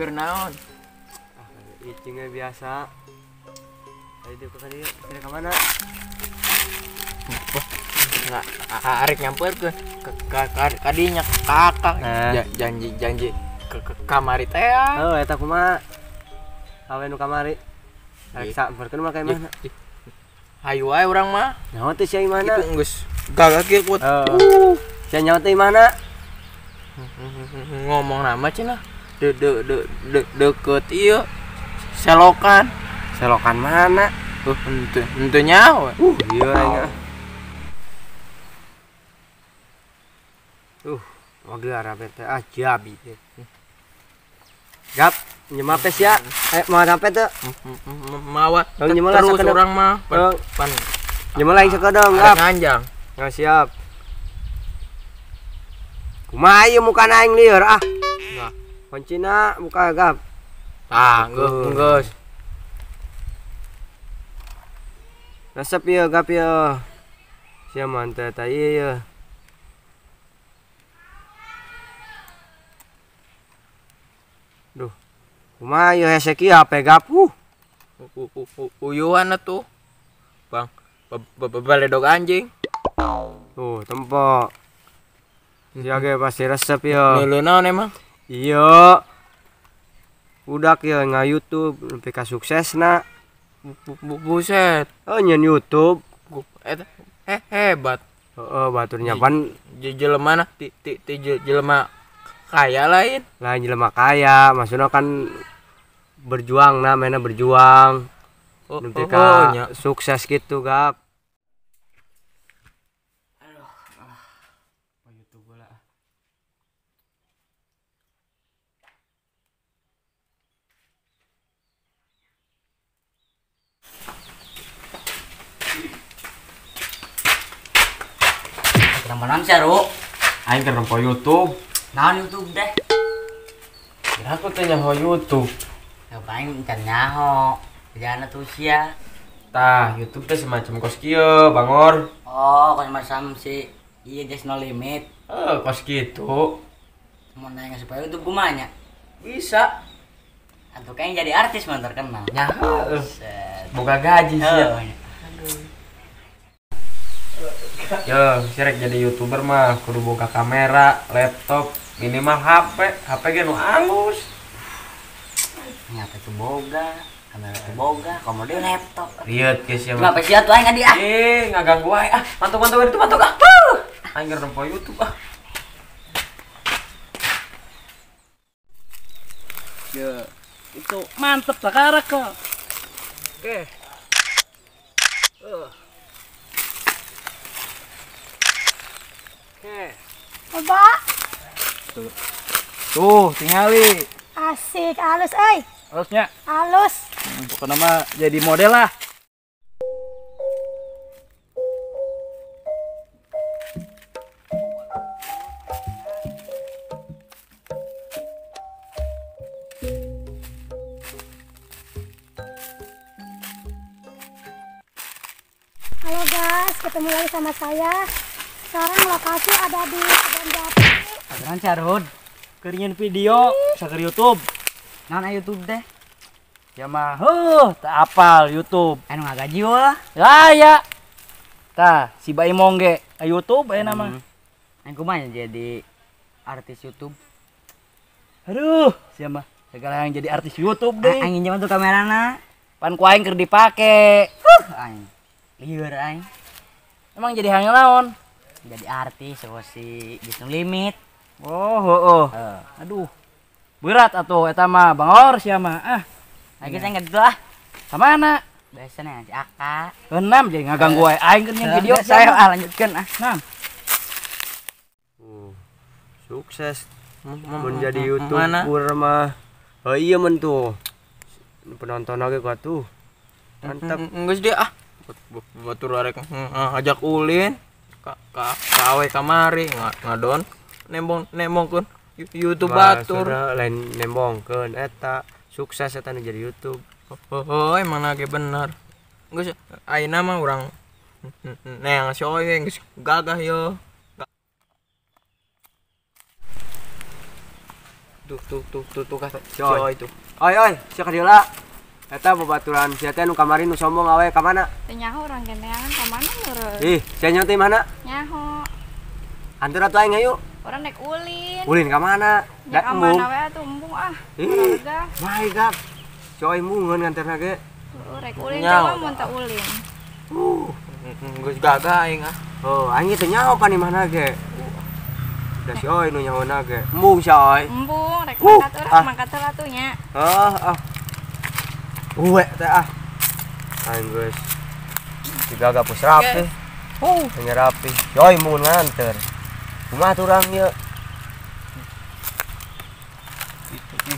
keur naon? Icingnya biasa. Tadi ke mana? Nggak arek nyamper ke kadinya kakak. Janji ke kamari teh. Oh, eta kumaha? Awe nu kamari. Arek samperkeun mah ka mana? Hayu wae urang mah. Nyawa teh sia mana? Itu geus gagak kieu kut. Sia nyawa teh mana? Ngomong nama cenah. Deket ieu. Selokan. Selokan mana? Henteu nyawa. Iya nya. Wagara bete ajabi. Gap, nyemapes ya. Mau sampai tuh. Mawat. Terus urang mah. Pan. Nyemelah yang sekedong, gap. Nganjang. Nggak siap. Kumaha ieu muka aing lieur ah. Enggak. Kuncina muka gap. Geus. Resep ieu gap ieu. Sia mantep tah ieu. Duh. Kumaha ieu hese kieu HP gap. Uyuhan atuh. Bang. Baledog anjing. Tuh, tempo. Sia ge pasti resep ieu. Leuleun naon emang? Iya. Udah kieu nga YouTube nepi ka suksesna. Buset. Oh, nyen YouTube. Eta hebat. Heeh, baturnya pan Jelema na ti jelema kaya lain. lain jelema kaya, maksudna kan berjuang nah, mainnya berjuang. Nepi ka sukses gitu, gap. Ramanan sih Ru. Aing keur nempo YouTube. Naon YouTube deh. Ya aku teh nyaho YouTube. Ngapain can nyaho. Kerjaan tuh sia. Tah, YouTube teh semacam kos kieu, Bangor. Oh, kos macam si iya just no limit. Kos kitu. Mau nanya supaya YouTube kumanya. Bisa. Atau kayaknya jadi artis mah terkenal. Nyaho. Boga gaji sih. Yo, sirek jadi YouTuber mah kudu boga kamera, laptop, minimal HP ge nu alus. Nyata tuh boga, kamera tuh boga, komodo laptop. Lihat guys ya. Kenapa sih atuh aing ngadi ah? Ngaganggu wae ah. Mantuk itu mantuk ah. Aing keur nempo YouTube ah. Ya, itu mantep sekarang kok. Oke. Coba. Tuh, tingali. Asik, halus euy. Harusnya Halus. bukan nama jadi model lah. Halo guys, ketemu lagi sama saya. Sekarang lokasi ada di Kebon Jati. Ajaran carud. Keringin video, bisa ke YouTube. Naon YouTube deh? Ya mah, tak apal YouTube. Anu ngagaji wah. Ya. Tah, si Bayi Mongge, YouTube aya nama. Aing kumaha jadi artis YouTube. Aduh, siapa mah segala yang jadi artis YouTube deh. Aing njem tuh kamerana. Pan ku aing keur dipake. Aing. Lieur aing. Emang jadi hangil naon? Jadi artis si Disno Limit. Oh. Aduh. Berat atuh eta mah Bangor sia mah. Lagi saya enggak lah. Ka mana? Biasanya si Aka. Enam jadi ngaganggu wae aing keur nyen video Saya lanjutkeun ah. Nah. Sukses menjadi YouTuber mah. Oh iya men tuh. Penonton lagi gua tuh. Mantap. Geus dia ah. Batur arek ajak ulin ka awe kamari ngadon nembongkeun YouTube batur. Lain nembongkeun eta sukses eta nu jadi YouTube. Oh, emang lagi bener. Geus ayeuna mah urang neang sioe geus gagah yo. tuh kan Coy. itu. Oi, siapa heula? Eta babaturan sia teh nu kamari nu sombong awe ka mana? Teu nyaho urang gendeangan ka mana meureun? Ih, sia nyaho teh mana? Nyaho. Antur atuh aing ayo. Urang naik ulin. Ulin ka mana? Nya ka embung. mana we atuh embung ah. Ih, Lega. bae gap. Coy mungeun nganterna ge. Rek ulin Nyaho. coba mun teu ulin. Geus gagah aing ah. Oh, aing teh nyaho ka di mana ge. Da si oi nu nyahona ge. Embung sia oi. Embung rek ah. mangkat heula atuh nya. Uwe teh ah. Aing geus digaga pus rapi. Hanya rapi. Yoi mun nganter. Kumaha tuh urang ieu?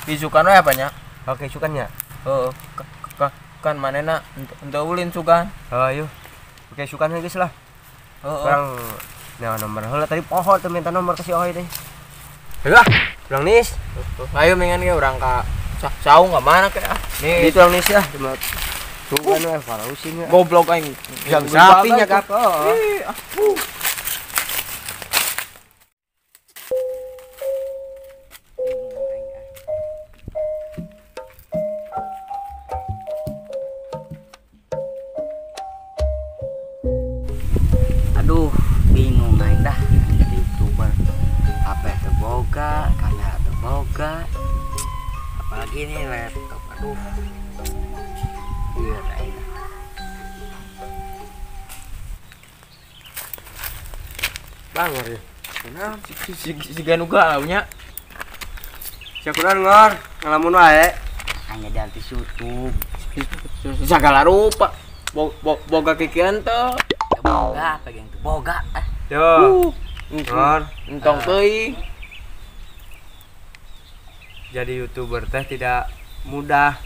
Isukan we apa nya? Oke sukannya. Heeh. Kan manehna henteu ulin sugan. Ayo. Oke sukannya geus lah. Heeh. Urang nah nomor heula tadi poho teh minta nomor ka si Oi teh. Heuh, urang nis. Ayo mengan ge urang ka saung ka mana ke ah. Di Nih urang nis ya. Cuma sugan we farausin we. goblok aing. Yang sapinya kap. Ih, ah. Aduh, bingung aing dah jadi YouTuber. HP terboga, kamera terboga. Apalagi nih laptop. Aduh. Iya aing dah. Bangor ya. Si ganuga nya. Sia kurang ngor, ngalamun wae. Hanya di artis YouTube. Segala rupa. Boga kikian teh. Boga, pengen tuh boga. Yo. Ngor, Entong teuing. jadi YouTuber teh tidak mudah.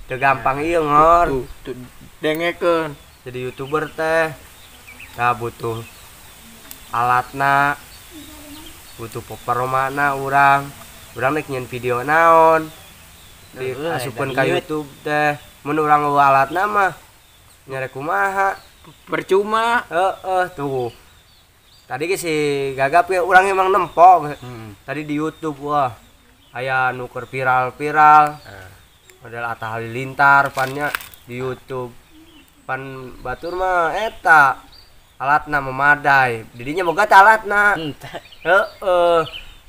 Teu gampang ieu ngor. Tuh dengekeun. Jadi YouTuber teh butuh alatna, butuh peperomana urang rek nyen video naon diasupkeun ka YouTube teh. Mun urang eueuh alatna mah nyare kumaha Percuma. tuh. Tadi ge si Gagap ge urang emang nempok. Tadi di YouTube wah aya nu keur viral-viral. Model Atta Halilintar pannya di YouTube. Pan batur mah eta alatna memadai. Didinya boga teh alatna.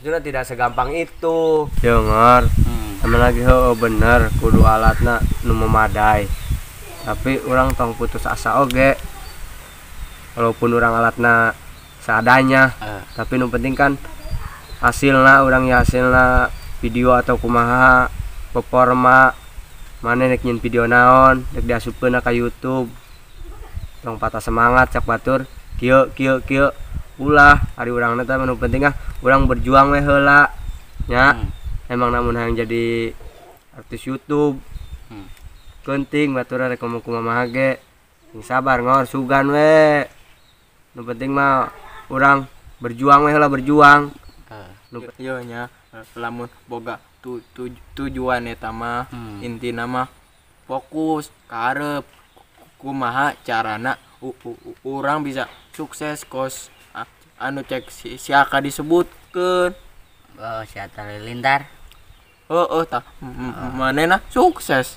Sudah tidak segampang itu. Yo ngor. Sama lagi bener kudu alatna nu memadai. Tapi orang tong putus asa oge. Walaupun orang alatna seadanya, tapi nu penting kan hasilna urang ya hasilna video atau kumaha performa mana nek nyin video naon nek diasupkeun ka YouTube. Tong patah semangat cak batur kieu ulah hari urang teh nu penting urang berjuang we heula nya. Emang namun hayang jadi artis YouTube penting batur rek kumaha ge sabar ngor sugan we. Nu penting mah urang berjuang we heula berjuang. Yo nya lamun boga tujuan eta mah intina mah fokus karep kumaha carana urang bisa sukses kos anu cek siaka disebutkeun. Oh, si Atta Halilintar. Tah manehna sukses.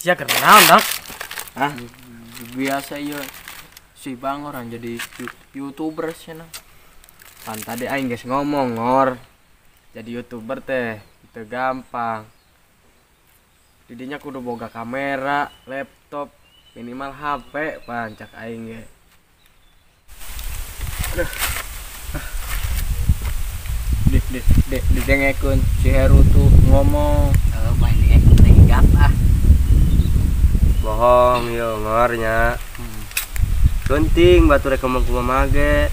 Sia kenal dak. Hah? Biasa ya si Bang orang jadi YouTuber cenah. Kan tadi aing geus ngomong ngor. Jadi YouTuber teh teu gampang. Didinya kudu boga kamera, laptop, minimal HP pancak aing ge. Didengekeun si Heru tuh ngomong. Main di gap ah. Bohong yo ngornya. Penting batu rek kumaha ge.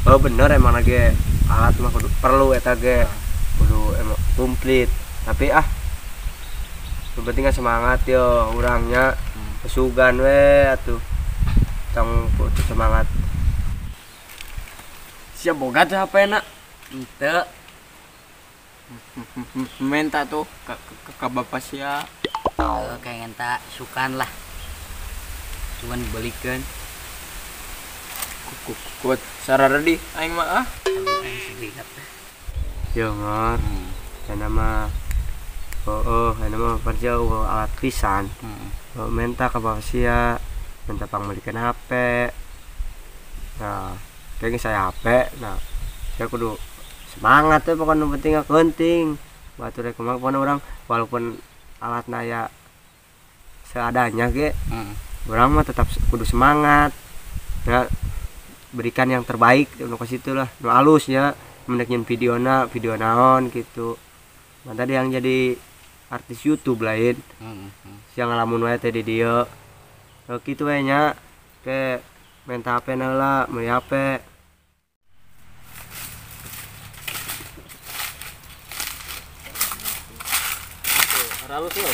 Bener emang ge alat mah kudu perlu eta ge. Kudu emang komplit. Tapi yang penting semangat yo urangnya Sugan we atuh. Tong putus semangat. Siap boga tuh HP nak. Ente. Minta tuh ke bapak sia. Kayak ngenta sukan lah. Cuman dibalikan. Kuat sarara di aing mah ah. Yo ngor. Nama nama kerja alat pisan. Minta ke bapak sia, minta pangmelikan HP. Nah, kayaknya saya HP. Nah, saya kudu semangat tuh pokoknya penting penting. Batu rek kemana orang walaupun alat naya seadanya ge. Orang mah tetap kudu semangat. Ya, berikan yang terbaik untuk ke situ lah. Nu alus ya, mendekin video naon gitu. Nah, tadi yang jadi artis YouTube lain. Siang ngalamun wae teh di dieu. Kitu we nya. Ke minta HP lah, meuli HP. Halus lo.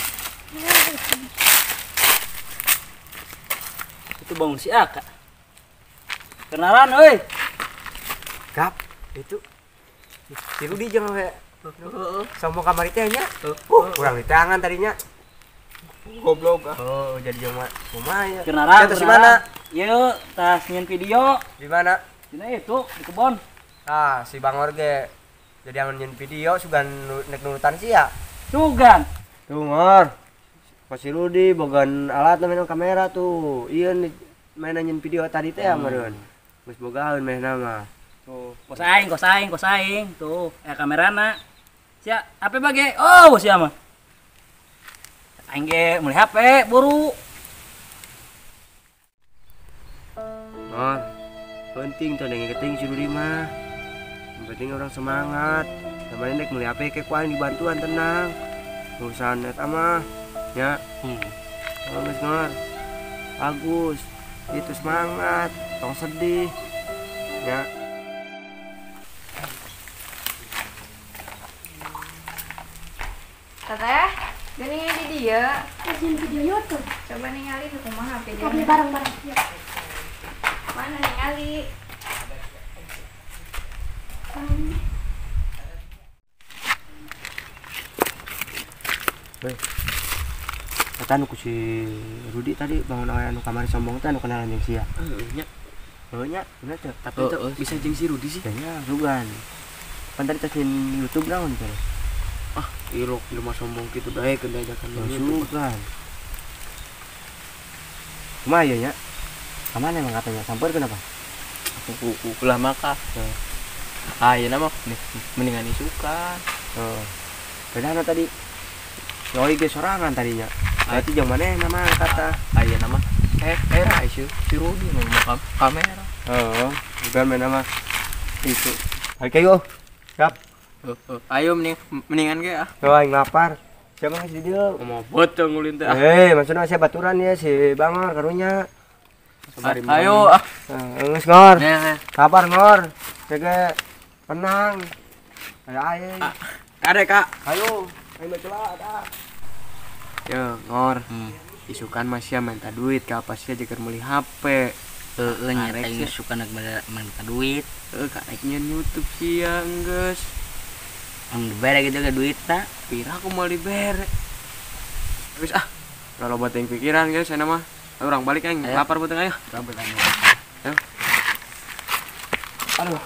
Itu bangun si Aka. Kenalan euy. Kap, itu si Rudi jeung we. Sombong kamari teh nya. Kurang di tangan tadinya. Goblok ah. Oh, jadi jeung kumaha ya. Kenalan. Terus di mana? Ieu tas nyen video. Di mana? Dina itu di kebon. Ah, si Bang Orge. Jadi nyen video sugan nek nurutan sia. Sugan. Tuh ngor. Pasti Rudi bogan alat main kamera tuh. Iya nih main nyen video tadi teh meureun. Geus bogaeun mainna mah. Tuh, kosaing. Tuh, kamerana. Sia, HP bage. Oh, sia mah. Aing ge meuli HP buru. Ngor. Penting tuh ngeting si Rudi mah. Yang penting orang semangat. Kemarin nek meuli HP ke kuain dibantuan tenang. Urusan eta mah ya. Bagus ngor. Bagus. Itu semangat, tong sedih. Ya. Teteh, gini di dia. Izin video YouTube. Coba ningali di kumaha HP Mau beli dia. barang-barang. Ya. Mana ningali? Kata nu ku si Rudi tadi bangun anu kamari sombong teh anu kenalan jeung sia. Nya. Nya, bener teh. Tapi itu bisa jeung si Rudi sih. Kayaknya sugan. Pan tadi tasiin YouTube naon teh. Ah, irok di rumah sombong gitu dae ke diajakan Sugan. Kumaha ya nya? Kamana emang katanya? Sampeun kenapa? Aku lah maka. Ayeuna mah mendingan isukan. Oh. Bedana tadi. Yoi ge sorangan tadinya. Berarti jeung maneh nama kata. Ayeuna mah era si Rudi nu kamera. Oh, bukan main nama itu. Oke yo. Siap. Ayo mendingan ge ah. Yo aing lapar. Siapa ngasih dia? Mau bocong ngulin teh. Maksudnya saya baturan ya si Bangor karunya. Ayo ah. Geus ngor. Nah, Kabar ngor. Jaga tenang. Aya aing. Kade Kak. Ayo, aing baca ada. Yo ngor. Isukan masih minta duit ka apa sih jeung meuli HP. Nya teh suka nak minta duit. Kareknya YouTube sia geus. Am dibere gitu ke duit tak? Pira aku mau dibere. Geus ah. Kalau buat yang pikiran guys, saya mah orang balik aing lapar beuteung ayo. Kabel anu. Aduh.